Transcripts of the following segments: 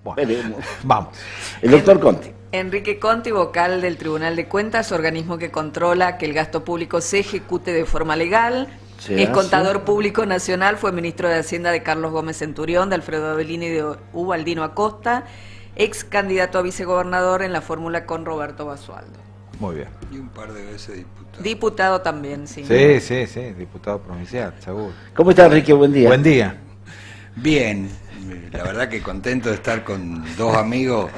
Bueno, Veremos. vamos. El doctor Conti. Enrique Conti, vocal del Tribunal de Cuentas, organismo que controla que el gasto público se ejecute de forma legal. Se Es hace. contador público nacional, fue ministro de Hacienda de Carlos Gómez Centurión, de Alfredo Abelini y de Ubaldino Acosta, ex candidato a vicegobernador en la fórmula con Roberto Basualdo. Muy bien. Y un par de veces diputado. Diputado también, sí. Sí, diputado provincial, seguro. ¿Cómo está, Enrique? Buen día. Buen día. Bien, la verdad que contento de estar con dos amigos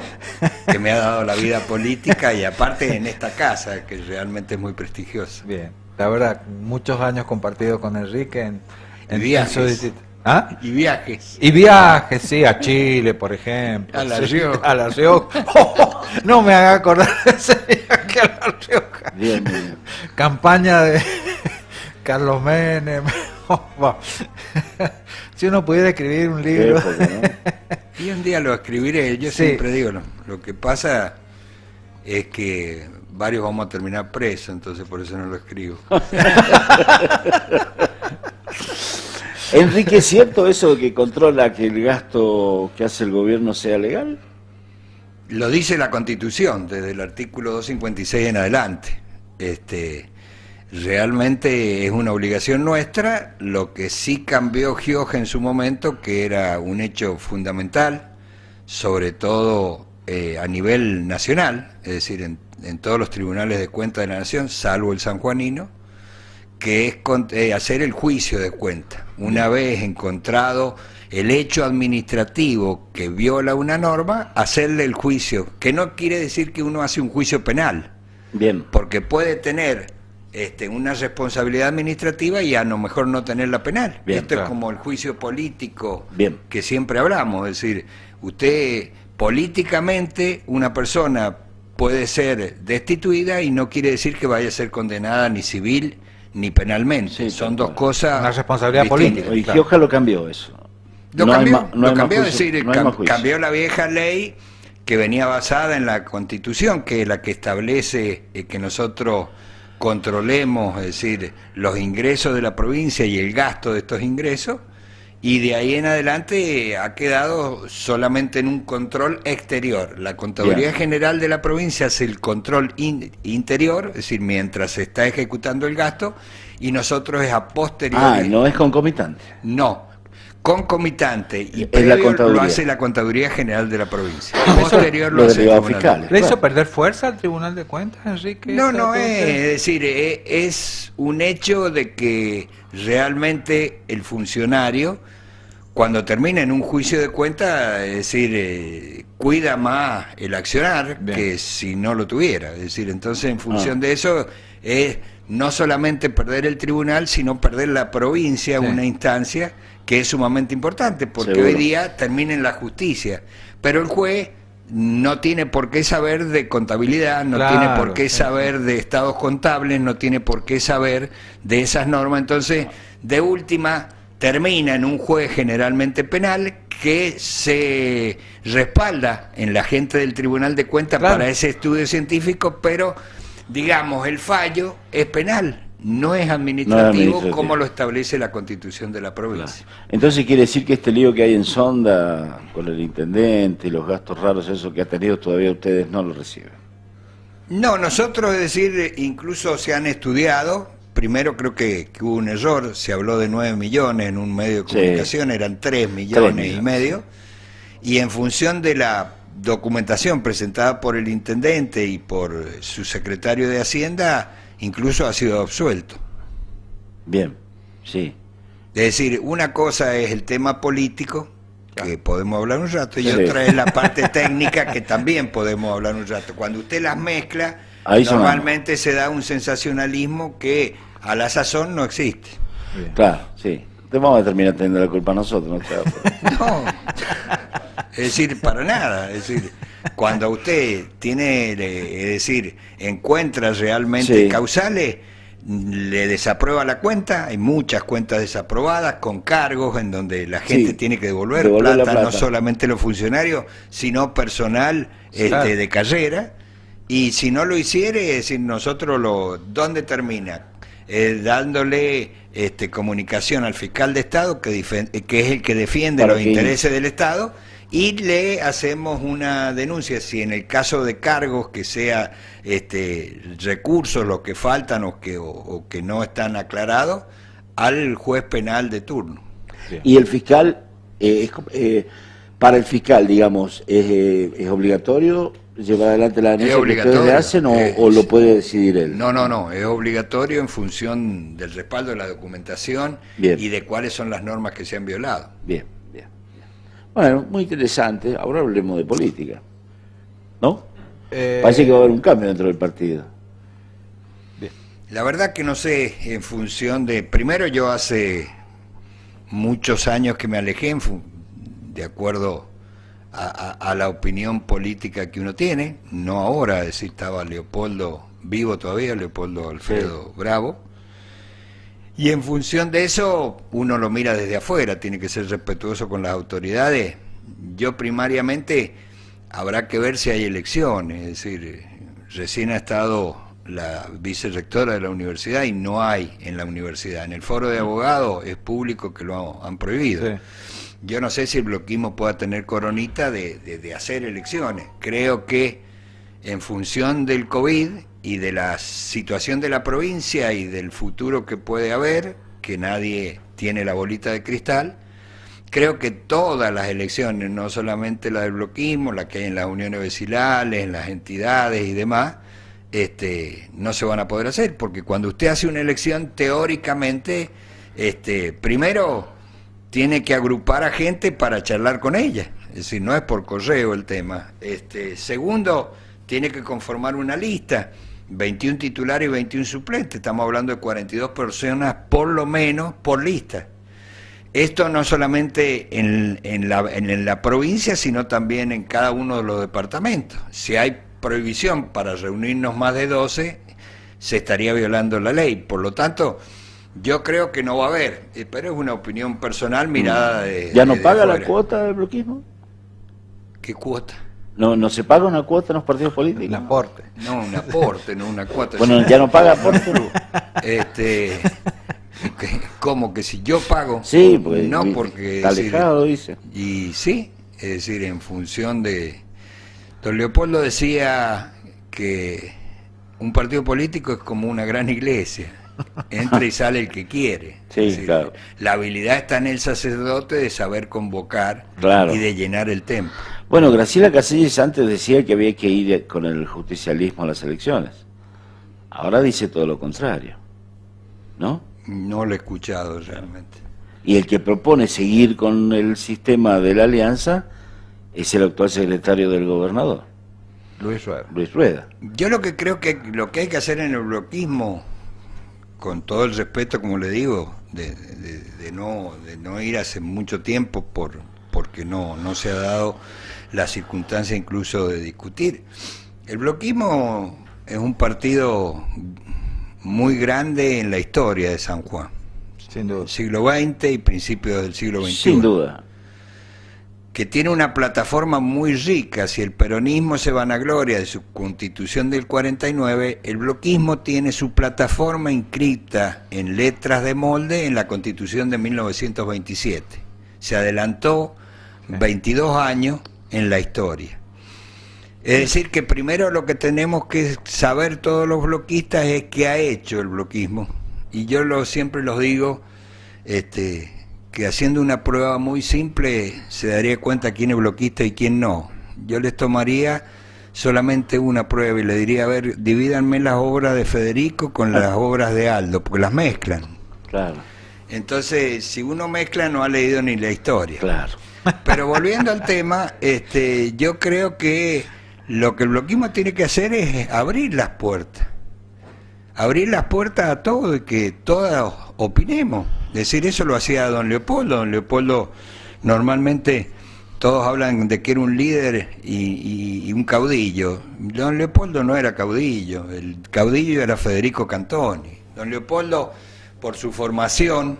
que me ha dado la vida política y aparte en esta casa, que realmente es muy prestigiosa. Bien. La verdad, muchos años compartidos con Enrique en viajes. su distinto- ¿Ah? Y viajes. Y viajes, sí, a Chile, por ejemplo. A La Sí, Rioja. A La Rioja. No me haga acordar de ese viaje a La Rioja. Bien, bien. Campaña de Carlos Menem. Bueno, si uno pudiera escribir un Qué libro. época, ¿no? Y un día lo escribiré, yo Sí. siempre digo, lo que pasa es que varios vamos a terminar presos, entonces por eso no lo escribo. Enrique, ¿es cierto eso de que controla que el gasto que hace el gobierno sea legal? Lo dice la Constitución, desde el artículo 256 en adelante. Realmente es una obligación nuestra, lo que sí cambió Gioja en su momento, que era un hecho fundamental, sobre todo a nivel nacional, es decir, en todos los tribunales de cuenta de la nación, salvo el sanjuanino, que es hacer el juicio de cuenta. Una vez encontrado el hecho administrativo que viola una norma, hacerle el juicio, que no quiere decir que uno hace un juicio penal, Bien. porque puede tener una responsabilidad administrativa y a lo mejor no tenerla penal. Bien, Esto claro. es como el juicio político Bien. que siempre hablamos, es decir, usted políticamente, una persona puede ser destituida y no quiere decir que vaya a ser condenada ni civil ni penalmente. Sí, Son tal dos cual. cosas Una responsabilidad distintas. política. Y Claro. Gioja lo cambió eso. Lo No hay cambió, ma- no hay lo más cambió, es juicio, decir, no hay más juicio. cambió la vieja ley que venía basada en la Constitución, que es la que establece que nosotros controlemos, es decir, los ingresos de la provincia y el gasto de estos ingresos, y de ahí en adelante ha quedado solamente en un control exterior. La Contaduría Bien. General de la provincia hace el control interior, es decir, mientras se está ejecutando el gasto, y nosotros es a posteriori. Ah, no es concomitante. No, concomitante y Es la previo Contaduría. lo hace la Contaduría General de la provincia. Eso, Posterior lo lo hace el delegado Tribunal fiscal. de- ¿Le hizo Claro. perder fuerza al Tribunal de Cuentas, Enrique? No, esta no es, cosa? es decir, es un hecho de que realmente el funcionario, cuando termina en un juicio de cuenta, es decir, cuida más el accionar Bien. que si no lo tuviera. Es decir, entonces en función Ah. de eso es no solamente perder el tribunal, sino perder la provincia, Sí. una instancia que es sumamente importante, porque Seguro. hoy día termina en la justicia, pero el juez no tiene por qué saber de contabilidad, no Claro, tiene por qué sí, saber de estados contables, no tiene por qué saber de esas normas, entonces de última termina en un juez generalmente penal que se respalda en la gente del Tribunal de Cuentas Claro. para ese estudio científico, pero digamos el fallo es penal, no es administrativo, como lo establece la Constitución de la provincia. Entonces quiere decir que este lío que hay en Sonda con el intendente y los gastos raros, eso que ha tenido, todavía ustedes no lo reciben. No, nosotros, es decir, incluso se han estudiado. Primero creo que hubo un error, se habló de 9 millones en un medio de Sí. comunicación, eran 3 millones, 3 millones, y medio, y en función de la documentación presentada por el intendente y por su secretario de Hacienda, incluso ha sido absuelto. Bien, sí. Es decir, una cosa es el tema político, que podemos hablar un rato, y Sí. otra es la parte técnica, que también podemos hablar un rato. Cuando usted las mezcla, Ahí sonamos. normalmente se da un sensacionalismo que a la sazón no existe. Bien. Claro, sí. Te vamos a terminar teniendo la culpa a nosotros, ¿no? Claro, pero- No, es decir, para nada. Es decir, cuando usted tiene, es decir, encuentra realmente Sí. causales, le desaprueba la cuenta, hay muchas cuentas desaprobadas con cargos en donde la gente Sí, tiene que devolver devolver la plata, no plata. solamente los funcionarios, sino personal Claro. de carrera, y si no lo hiciere, es decir, nosotros ¿dónde termina? Dándole comunicación al fiscal de Estado, que es el que defiende Para los que- intereses del Estado, y le hacemos una denuncia, si en el caso de cargos que sea recursos los que faltan o que no están aclarados, al juez penal de turno. Y el fiscal, para el fiscal, digamos, ¿es obligatorio llevar adelante la denuncia que ustedes le hacen o lo puede decidir él? No, es obligatorio en función del respaldo de la documentación y de cuáles son las normas que se han violado. Bien. Bueno, muy interesante. Ahora hablemos de política, ¿no? Parece que va a haber un cambio dentro del partido. Bien. La verdad que no sé, en función de... Primero, yo hace muchos años que me alejé de acuerdo a la opinión política que uno tiene, no ahora, es decir, estaba Leopoldo vivo todavía, Leopoldo Alfredo Bravo, y en función de eso uno lo mira desde afuera, tiene que ser respetuoso con las autoridades. Yo primariamente habrá que ver si hay elecciones, es decir, recién ha estado la vicerrectora de la universidad y no hay en la universidad. En el foro de abogados es público que lo han prohibido. Sí. Yo no sé si el bloquismo pueda tener coronita de hacer elecciones. Creo que en función del COVID y de la situación de la provincia y del futuro que puede haber, que nadie tiene la bolita de cristal, creo que todas las elecciones, no solamente la del bloquismo, la que hay en las uniones vecinales, en las entidades y demás, no se van a poder hacer, porque cuando usted hace una elección, teóricamente, primero tiene que agrupar a gente para charlar con ella, es decir, no es por correo el tema. Segundo, tiene que conformar una lista, 21 titulares y 21 suplentes, estamos hablando de 42 personas por lo menos por lista. Esto no solamente en la provincia, sino también en cada uno de los departamentos. Si hay prohibición para reunirnos más de 12, se estaría violando la ley. Por lo tanto, yo creo que no va a haber, pero es una opinión personal mirada de... ¿Ya no paga la cuota del bloquismo? ¿Qué cuota? ¿No se paga una cuota en los partidos políticos? Un aporte. No, un aporte, no una cuota. Bueno, ¿ya no paga aporte? ¿Cómo que si yo pago? Sí, pues, no, porque... Está alejado, dice. Y sí, es decir, en función de... Don Leopoldo decía que un partido político es como una gran iglesia. Entra y sale el que quiere. Sí, es decir, claro. La habilidad está en el sacerdote de saber convocar y de llenar el templo. Bueno, Graciela Casellas antes decía que había que ir con el justicialismo a las elecciones. Ahora dice todo lo contrario, ¿no? No lo he escuchado realmente. Y el que propone seguir con el sistema de la alianza es el actual secretario del gobernador, Luis Rueda. Luis Rueda. Yo lo que creo que lo que hay que hacer en el bloquismo, con todo el respeto, como le digo, de no ir hace mucho tiempo porque no se ha dado la circunstancia incluso de discutir. El bloquismo es un partido muy grande en la historia de San Juan. Sin duda. Siglo XX y principios del siglo XXI. Sin duda. Que tiene una plataforma muy rica. Si el peronismo se vanagloria de su constitución del 49, el bloquismo tiene su plataforma inscrita en letras de molde en la constitución de 1927. Se adelantó 22 años en la historia. Es decir, que primero lo que tenemos que saber todos los bloquistas es qué ha hecho el bloquismo. Y yo siempre los digo, que haciendo una prueba muy simple se daría cuenta quién es bloquista y quién no. Yo les tomaría solamente una prueba y le diría, a ver, divídanme las obras de Federico con las obras de Aldo, porque las mezclan. Claro. Entonces, si uno mezcla no ha leído ni la historia. Claro. Pero volviendo al tema, yo creo que lo que el bloquismo tiene que hacer es abrir las puertas. Abrir las puertas a todos y que todos opinemos. Es decir, eso lo hacía don Leopoldo. Don Leopoldo, normalmente todos hablan de que era un líder y un caudillo. Don Leopoldo no era caudillo, el caudillo era Federico Cantoni. Don Leopoldo, por su formación,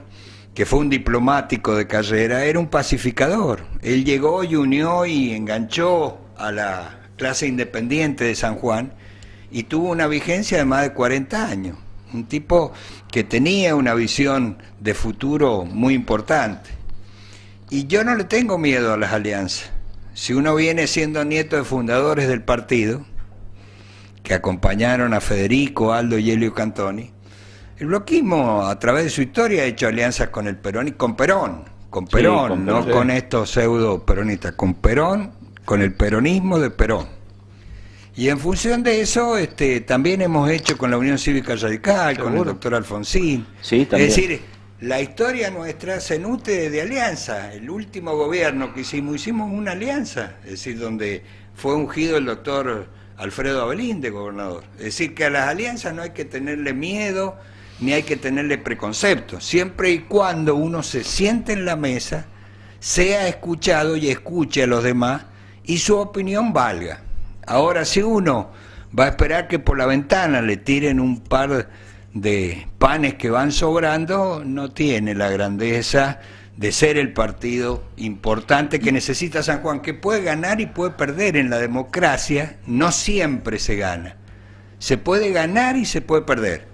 que fue un diplomático de carrera, era un pacificador. Él llegó y unió y enganchó a la clase independiente de San Juan y tuvo una vigencia de más de 40 años. Un tipo que tenía una visión de futuro muy importante. Y yo no le tengo miedo a las alianzas. si uno viene siendo nieto de fundadores del partido, que acompañaron a Federico, Aldo y Elio Cantoni, el bloquismo a través de su historia ha hecho alianzas con el Perón y con Perón, no sí. con estos pseudo peronistas, con Perón, con el peronismo de Perón. Y en función de eso, también hemos hecho con la Unión Cívica Radical, con el doctor Alfonsín. Sí, también. Es decir, la historia nuestra se nutre de alianza. El último gobierno que hicimos una alianza, es decir, donde fue ungido el doctor Alfredo Avelín de gobernador. Es decir, que a las alianzas no hay que tenerle miedo, ni hay que tenerle preconceptos, siempre y cuando uno se siente en la mesa, sea escuchado y escuche a los demás, y su opinión valga. Ahora, si uno va a esperar que por la ventana le tiren un par de panes que van sobrando, no tiene la grandeza de ser el partido importante que necesita San Juan, que puede ganar y puede perder. En la democracia no siempre se gana, se puede ganar y se puede perder,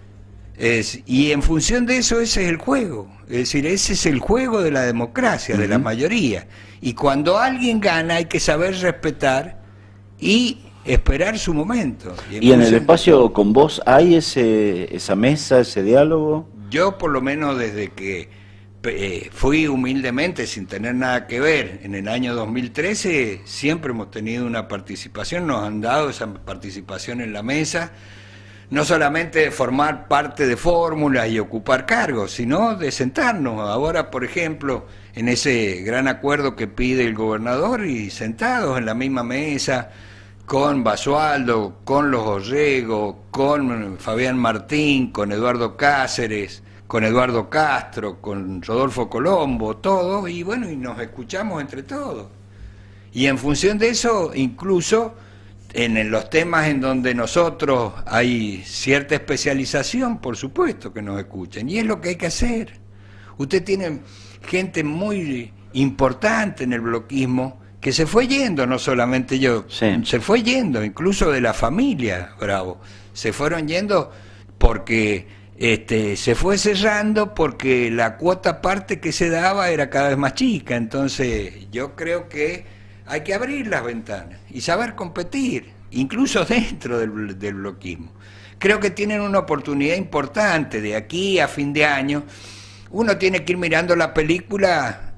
y en función de eso ese es el juego, es decir, ese es el juego de la democracia, de la mayoría, y cuando alguien gana hay que saber respetar y esperar su momento. ¿Y en el espacio con vos hay esa mesa, ese diálogo? Yo por lo menos desde que fui humildemente, sin tener nada que ver, en el año 2013, siempre hemos tenido una participación, nos han dado esa participación en la mesa, no solamente de formar parte de fórmulas y ocupar cargos, sino de sentarnos. Ahora, por ejemplo, en ese gran acuerdo que pide el gobernador, y sentados en la misma mesa, con Basualdo, con los Orrego, con Fabián Martín, con Eduardo Cáceres, con Eduardo Castro, con Rodolfo Colombo, todos, y bueno, y nos escuchamos entre todos. Y en función de eso, incluso en los temas en donde nosotros hay cierta especialización, por supuesto que nos escuchen, y es lo que hay que hacer. Usted tiene gente muy importante en el bloquismo que se fue yendo, no solamente yo, se fue yendo, incluso de la familia Bravo, se fueron yendo porque se fue cerrando, porque la cuota parte que se daba era cada vez más chica. Entonces yo creo que hay que abrir las ventanas y saber competir, incluso dentro del bloquismo. Creo que tienen una oportunidad importante de aquí a fin de año. Uno tiene que ir mirando la película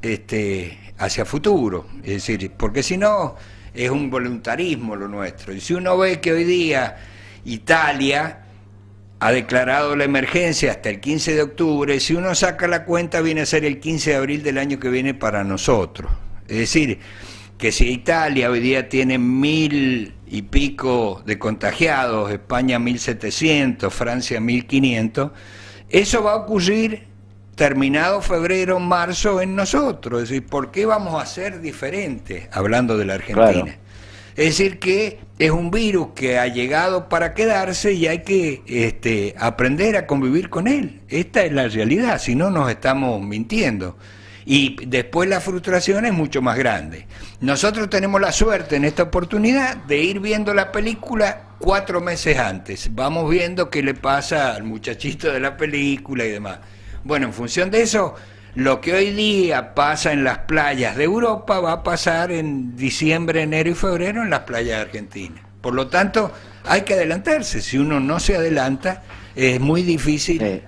hacia futuro, es decir, porque si no es un voluntarismo lo nuestro. Y si uno ve que hoy día Italia ha declarado la emergencia hasta el 15 de octubre, si uno saca la cuenta viene a ser el 15 de abril del año que viene para nosotros. Es decir, que si Italia hoy día tiene 1000 y pico de contagiados, España 1700, Francia 1500, eso va a ocurrir terminado febrero, marzo en nosotros. Es decir, ¿por qué vamos a ser diferentes? Hablando de la Argentina. Claro. Es decir, que es un virus que ha llegado para quedarse y hay que aprender a convivir con él. Esta es la realidad, si no nos estamos mintiendo. Y después la frustración es mucho más grande. Nosotros tenemos la suerte en esta oportunidad de ir viendo la película 4 meses antes. Vamos viendo qué le pasa al muchachito de la película y demás. Bueno, en función de eso, lo que hoy día pasa en las playas de Europa va a pasar en diciembre, enero y febrero en las playas de Argentina. Por lo tanto, hay que adelantarse. Si uno no se adelanta, es muy difícil.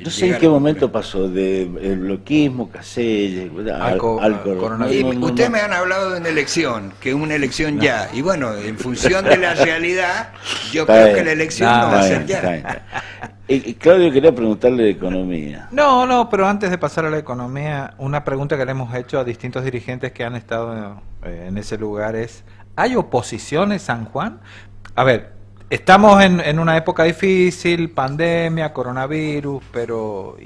No sé en qué momento pasó del bloquismo, Caselles, al coronavirus. Ustedes me han hablado de una elección, que es una elección ya. Y bueno, en función de la realidad, yo creo que la elección no va a ser ya. Claudio, quería preguntarle de economía. No, pero antes de pasar a la economía, una pregunta que le hemos hecho a distintos dirigentes que han estado en ese lugar es: ¿hay oposición en San Juan? A ver, estamos en una época difícil, pandemia, coronavirus, pero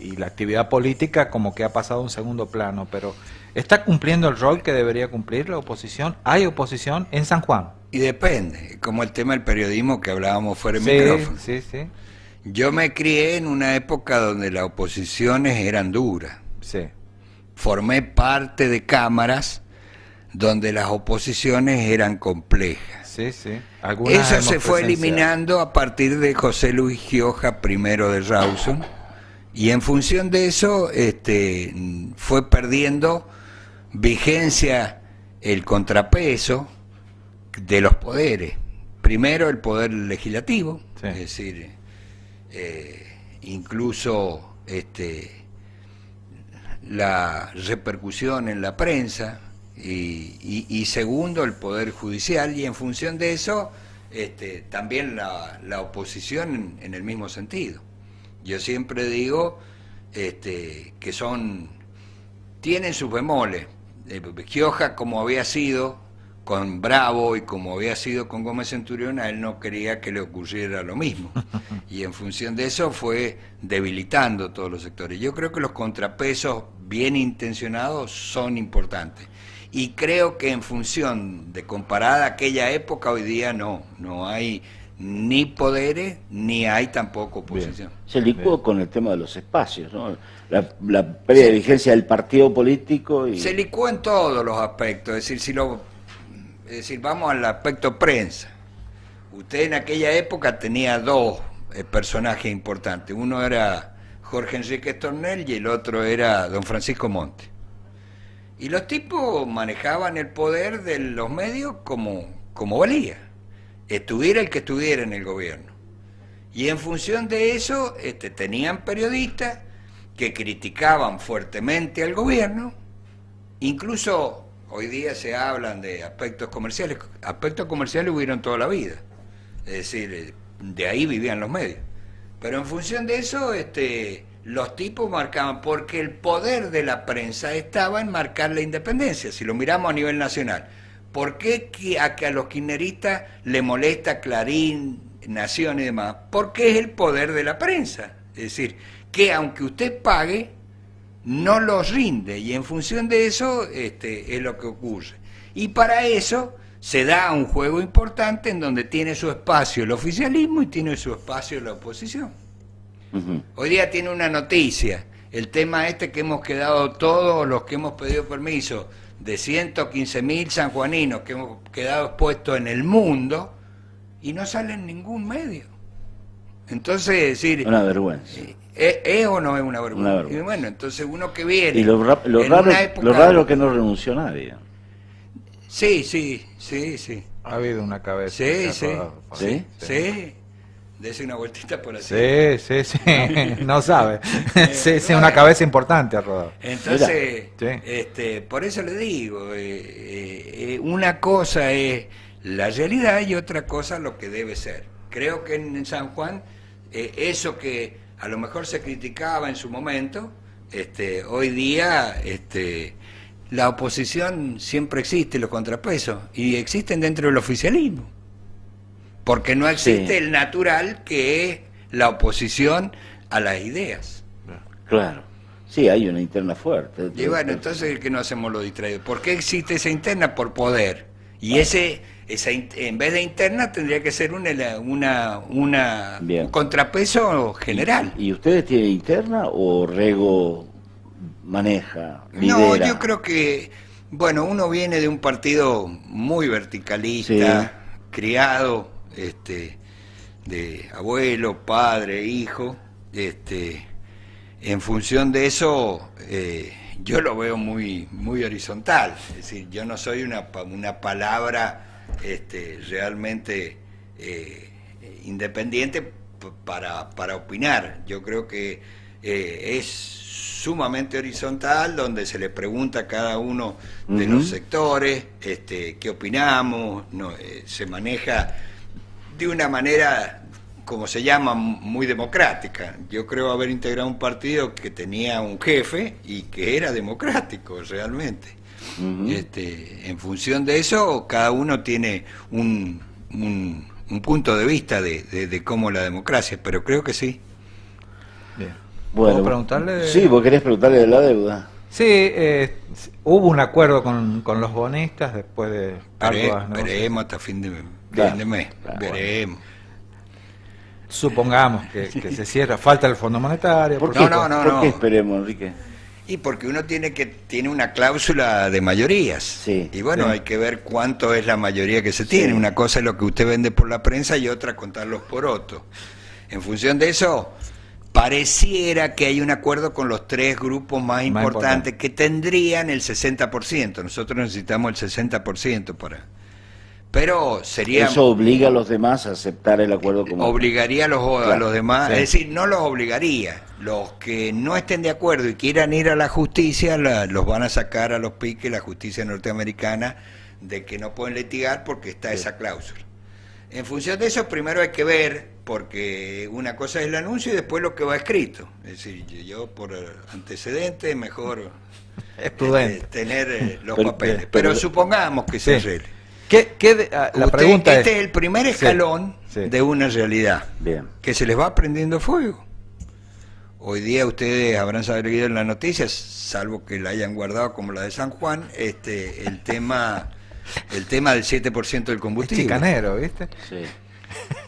y la actividad política como que ha pasado a un segundo plano, pero ¿está cumpliendo el rol que debería cumplir la oposición? ¿Hay oposición en San Juan? Y depende, como el tema del periodismo que hablábamos fuera de micrófono. Sí. Yo me crié en una época donde las oposiciones eran duras. Sí. Formé parte de cámaras donde las oposiciones eran complejas. Sí. Eso se fue eliminando a partir de José Luis Gioja, primero de Rawson, y en función de eso fue perdiendo vigencia el contrapeso de los poderes. Primero el poder legislativo, sí. Es decir, incluso la repercusión en la prensa, y segundo el poder judicial, y en función de eso también la oposición en el mismo sentido. Yo siempre digo que tienen sus bemoles. Gioja, como había sido con Bravo y como había sido con Gómez Centurión, a él no quería que le ocurriera lo mismo, y en función de eso fue debilitando todos los sectores. Yo creo que los contrapesos bien intencionados son importantes, y creo que en función de comparada a aquella época, hoy día no hay ni poderes, ni hay tampoco oposición. Bien. Se licuó con el tema de los espacios, ¿no? La predirigencia del partido político. Se licuó en todos los aspectos, es decir, vamos al aspecto prensa. Usted en aquella época tenía dos personajes importantes. Uno era Jorge Enrique Stornell y el otro era don Francisco Monte. Y los tipos manejaban el poder de los medios como valía, estuviera el que estuviera en el gobierno. Y en función de eso tenían periodistas que criticaban fuertemente al gobierno, incluso hoy día se hablan de aspectos comerciales hubieron toda la vida, es decir, de ahí vivían los medios, pero en función de eso los tipos marcaban, porque el poder de la prensa estaba en marcar la independencia. Si lo miramos a nivel nacional, ¿por qué a los kirchneristas le molesta Clarín, Nación y demás? Porque es el poder de la prensa, es decir, que aunque usted pague, no los rinde, y en función de eso es lo que ocurre. Y para eso se da un juego importante en donde tiene su espacio el oficialismo y tiene su espacio la oposición. Hoy día tiene una noticia, el tema que hemos quedado todos los que hemos pedido permiso, de 115.000 sanjuaninos que hemos quedado expuestos en el mundo, y no sale en ningún medio. Entonces, es decir, una vergüenza. ¿Es o no es una vergüenza? Una vergüenza. Y bueno, entonces uno que viene... Y lo raro es que no renunció nadie. Sí. Ha habido una cabeza. Sí. Dese una vueltita por así. Sí. No sabe. Sí, una cabeza importante ha rodado. Entonces, por eso le digo, una cosa es la realidad y otra cosa lo que debe ser. Creo que en San Juan, eso que a lo mejor se criticaba en su momento, hoy día la oposición siempre existe, los contrapesos, y existen dentro del oficialismo. Porque no existe el natural, que es la oposición a las ideas. Claro. Sí, hay una interna fuerte. Y bueno, entonces ¿qué no hacemos lo distraído? ¿Por qué existe esa interna? Por poder. Y esa en vez de interna tendría que ser un contrapeso general. ¿Y ustedes tienen interna o Rego maneja, lidera? No, yo creo que, bueno, uno viene de un partido muy verticalista, criado de abuelo, padre, hijo, en función de eso yo lo veo muy horizontal, es decir, yo no soy una palabra realmente independiente para opinar. Yo creo que es sumamente horizontal, donde se le pregunta a cada uno de los sectores qué opinamos, se maneja de una manera, como se llama, muy democrática. Yo creo haber integrado un partido que tenía un jefe y que era democrático realmente. En función de eso, cada uno tiene un punto de vista de cómo la democracia, pero creo que sí. Bien. Bueno, ¿puedo preguntarle? Sí, vos querés preguntarle de la deuda. Sí, hubo un acuerdo con los bonistas después de... Veremos hasta fin de mes. Veremos. Supongamos que se cierra, falta el Fondo Monetario. ¿Por qué esperemos, Enrique? Y porque uno tiene una cláusula de mayorías. Sí, y bueno, hay que ver cuánto es la mayoría que se tiene. Una cosa es lo que usted vende por la prensa y otra contar los porotos. En función de eso, pareciera que hay un acuerdo con los 3 grupos más importantes que tendrían el 60%. Nosotros necesitamos el 60% para... Pero sería... Eso obliga a los demás a aceptar el acuerdo común. Obligaría a los demás, sí. es decir, no los obligaría. Los que no estén de acuerdo y quieran ir a la justicia, los van a sacar a los piques, la justicia norteamericana, de que no pueden litigar porque está esa cláusula. En función de eso, primero hay que ver, porque una cosa es el anuncio y después lo que va escrito. Es decir, yo por antecedentes mejor Es prudente. tener los papeles. Pero supongamos que se arregle. La pregunta este es el primer escalón de una realidad. Bien. Que se les va prendiendo fuego. Hoy día ustedes habrán sabido en las noticias, salvo que la hayan guardado como la de San Juan, el tema del 7% del combustible. Es chicanero, ¿viste? Sí.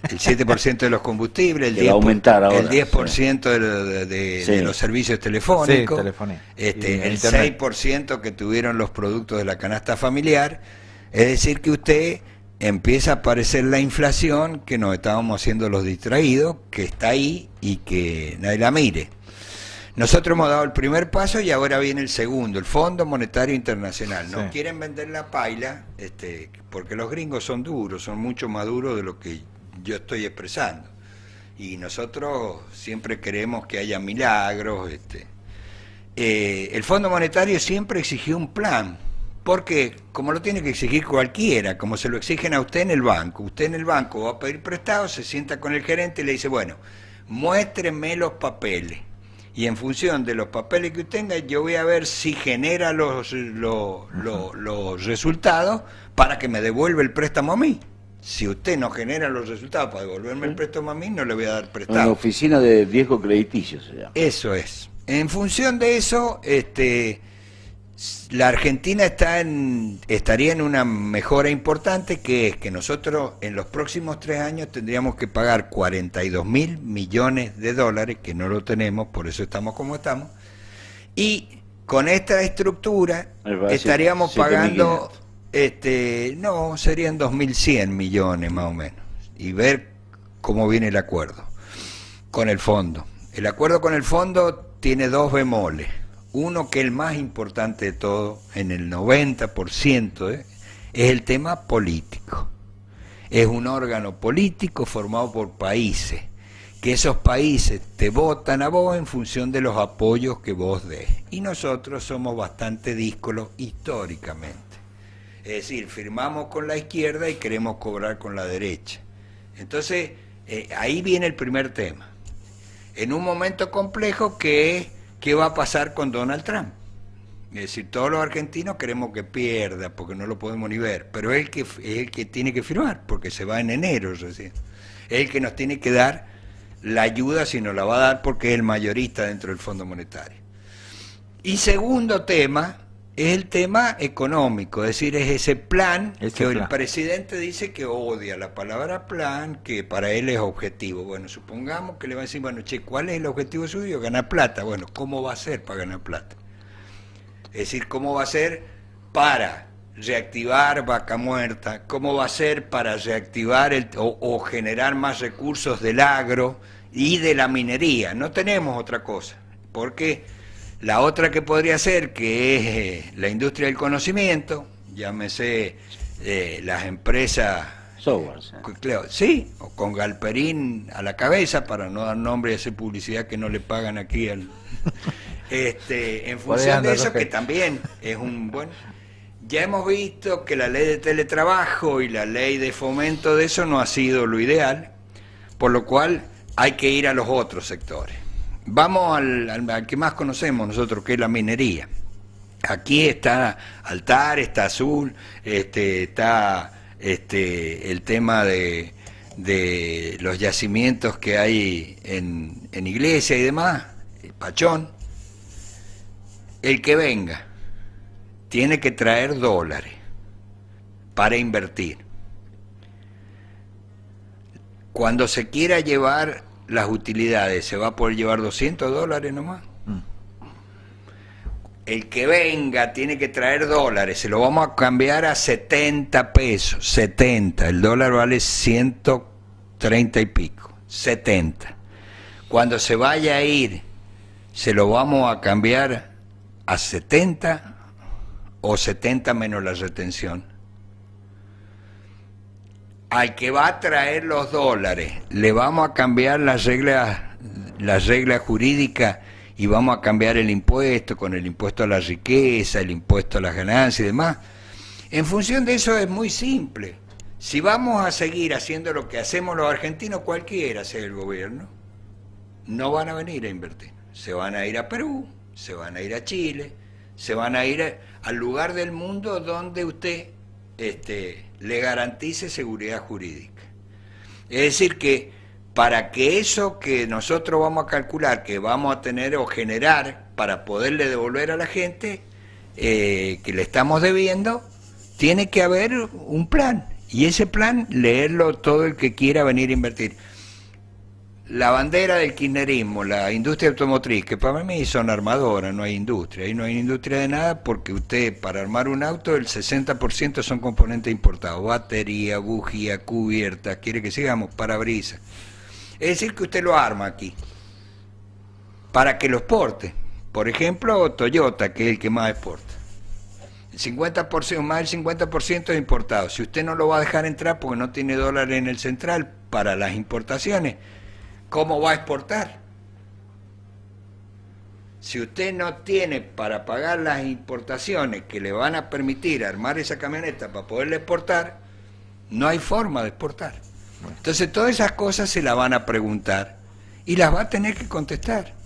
El 7% de los combustibles, el 10%, va a aumentar ahora, el 10% de los servicios telefónicos, Sí, telefonía. el Internet. 6% que tuvieron los productos de la canasta familiar. Es decir, que usted empieza a aparecer la inflación que nos estábamos haciendo los distraídos, que está ahí y que nadie la mire. Nosotros hemos dado el primer paso y ahora viene el segundo, el Fondo Monetario Internacional. Nos quieren vender la paila, porque los gringos son duros, son mucho más duros de lo que yo estoy expresando. Y nosotros siempre queremos que haya milagros. El Fondo Monetario siempre exigió un plan. Porque, como lo tiene que exigir cualquiera, como se lo exigen a usted en el banco va a pedir prestado, se sienta con el gerente y le dice, bueno, muéstreme los papeles, y en función de los papeles que usted tenga, yo voy a ver si genera los resultados para que me devuelva el préstamo a mí. Si usted no genera los resultados para devolverme el préstamo a mí, no le voy a dar prestado. Una oficina de riesgo crediticio se llama. Eso es. En función de eso, la Argentina estaría en una mejora importante, que es que nosotros en los próximos 3 años tendríamos que pagar 42.000 millones de dólares, que no lo tenemos, por eso estamos como estamos, y con esta estructura estaríamos pagando, no, serían 2.100 millones más o menos, y ver cómo viene el acuerdo con el fondo. El acuerdo con el fondo tiene 2 bemoles. Uno, que es el más importante de todo, en el 90%, es el tema político. Es un órgano político formado por países, que esos países te votan a vos en función de los apoyos que vos des. Y nosotros somos bastante díscolos históricamente. Es decir, firmamos con la izquierda y queremos cobrar con la derecha. Entonces, ahí viene el primer tema. En un momento complejo que es, ¿qué va a pasar con Donald Trump? Es decir, todos los argentinos queremos que pierda, porque no lo podemos ni ver, pero es el que tiene que firmar, porque se va en enero recién. Es el que nos tiene que dar la ayuda, si nos la va a dar, porque es el mayorista dentro del Fondo Monetario. Y segundo tema, es el tema económico, es decir, es ese plan que el presidente dice que odia la palabra plan, que para él es objetivo. Bueno, supongamos que le va a decir, bueno, che, ¿cuál es el objetivo suyo? Ganar plata. Bueno, ¿cómo va a ser para ganar plata? Es decir, ¿cómo va a ser para reactivar Vaca Muerta? ¿Cómo va a ser para reactivar o generar más recursos del agro y de la minería? No tenemos otra cosa, porque la otra que podría ser, que es la industria del conocimiento, llámese las empresas software, sí, o con Galperín a la cabeza, para no dar nombre y hacer publicidad que no le pagan aquí al en función de eso, que también es un buen... Ya hemos visto que la ley de teletrabajo y la ley de fomento de eso no ha sido lo ideal, por lo cual hay que ir a los otros sectores. Vamos al que más conocemos nosotros, que es la minería. Aquí está Altar, está Azul, está el tema de los yacimientos que hay en Iglesia y demás, Pachón. El que venga tiene que traer dólares para invertir. Cuando se quiera llevar las utilidades, ¿se va a poder llevar $200 nomás? El que venga tiene que traer dólares, se lo vamos a cambiar a 70 pesos, 70, el dólar vale 130 y pico, 70. cuando se vaya a ir, ¿se lo vamos a cambiar a 70 o 70 menos la retención? Al que va a traer los dólares, ¿le vamos a cambiar las reglas jurídicas y vamos a cambiar el impuesto con el impuesto a la riqueza, el impuesto a las ganancias y demás? En función de eso es muy simple. Si vamos a seguir haciendo lo que hacemos los argentinos, cualquiera sea el gobierno, no van a venir a invertir. Se van a ir a Perú, se van a ir a Chile, se van a ir al lugar del mundo donde usted le garantice seguridad jurídica. Es decir que para que eso que nosotros vamos a calcular, que vamos a tener o generar para poderle devolver a la gente que le estamos debiendo, tiene que haber un plan. Y ese plan, leerlo todo el que quiera venir a invertir. La bandera del kirchnerismo, la industria automotriz, que para mí son armadoras, no hay industria. Ahí no hay industria de nada porque usted, para armar un auto, el 60% son componentes importados. Batería, bujía, cubierta, quiere que sigamos, parabrisas. Es decir, que usted lo arma aquí para que lo exporte. Por ejemplo, Toyota, que es el que más exporta. El 50%, más del 50% es importado. Si usted no lo va a dejar entrar porque no tiene dólares en el central para las importaciones, ¿cómo va a exportar? Si usted no tiene para pagar las importaciones que le van a permitir armar esa camioneta para poderle exportar, no hay forma de exportar. Entonces todas esas cosas se las van a preguntar y las va a tener que contestar.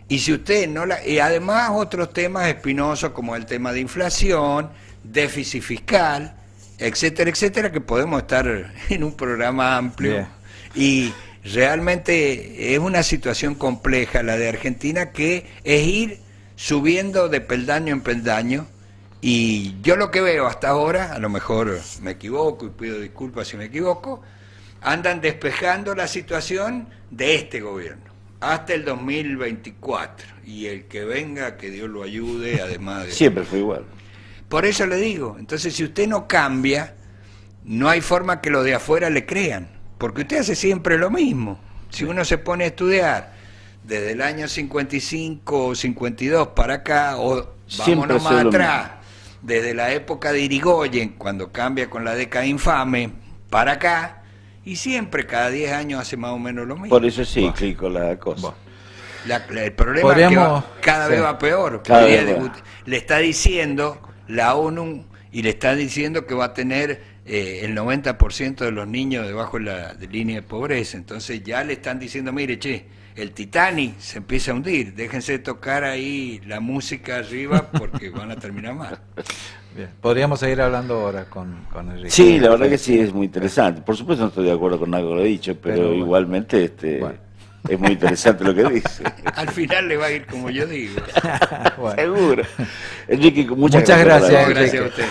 Y si usted no la... Y además otros temas espinosos como el tema de inflación, déficit fiscal, etcétera, etcétera, que podemos estar en un programa amplio. Bien. Y realmente es una situación compleja la de Argentina, que es ir subiendo de peldaño en peldaño. Y yo lo que veo hasta ahora, a lo mejor me equivoco y pido disculpas si me equivoco, andan despejando la situación de este gobierno hasta el 2024, y el que venga, que Dios lo ayude, además de... Siempre fue igual. Por eso le digo, entonces si usted no cambia, no hay forma que los de afuera le crean, porque usted hace siempre lo mismo. Si uno se pone a estudiar desde el año 55 o 52 para acá, o vámonos más atrás, desde la época de Irigoyen, cuando cambia con la década infame, para acá, y siempre, cada 10 años hace más o menos lo mismo. Por eso es cíclico la cosa. El problema es que cada vez va peor. Le está diciendo la ONU, y le está diciendo que va a tener el 90% de los niños debajo de la línea de pobreza. Entonces ya le están diciendo, mire, che, el Titanic se empieza a hundir, déjense tocar ahí la música arriba porque van a terminar mal. Bien. Podríamos seguir hablando ahora con Enrique. Sí, la verdad que sí, es muy interesante. Por supuesto no estoy de acuerdo con algo que lo he dicho, pero bueno, igualmente bueno, es muy interesante lo que dice. Al final le va a ir como yo digo. Bueno. Seguro. Enrique, muchas gracias. Gracias a usted.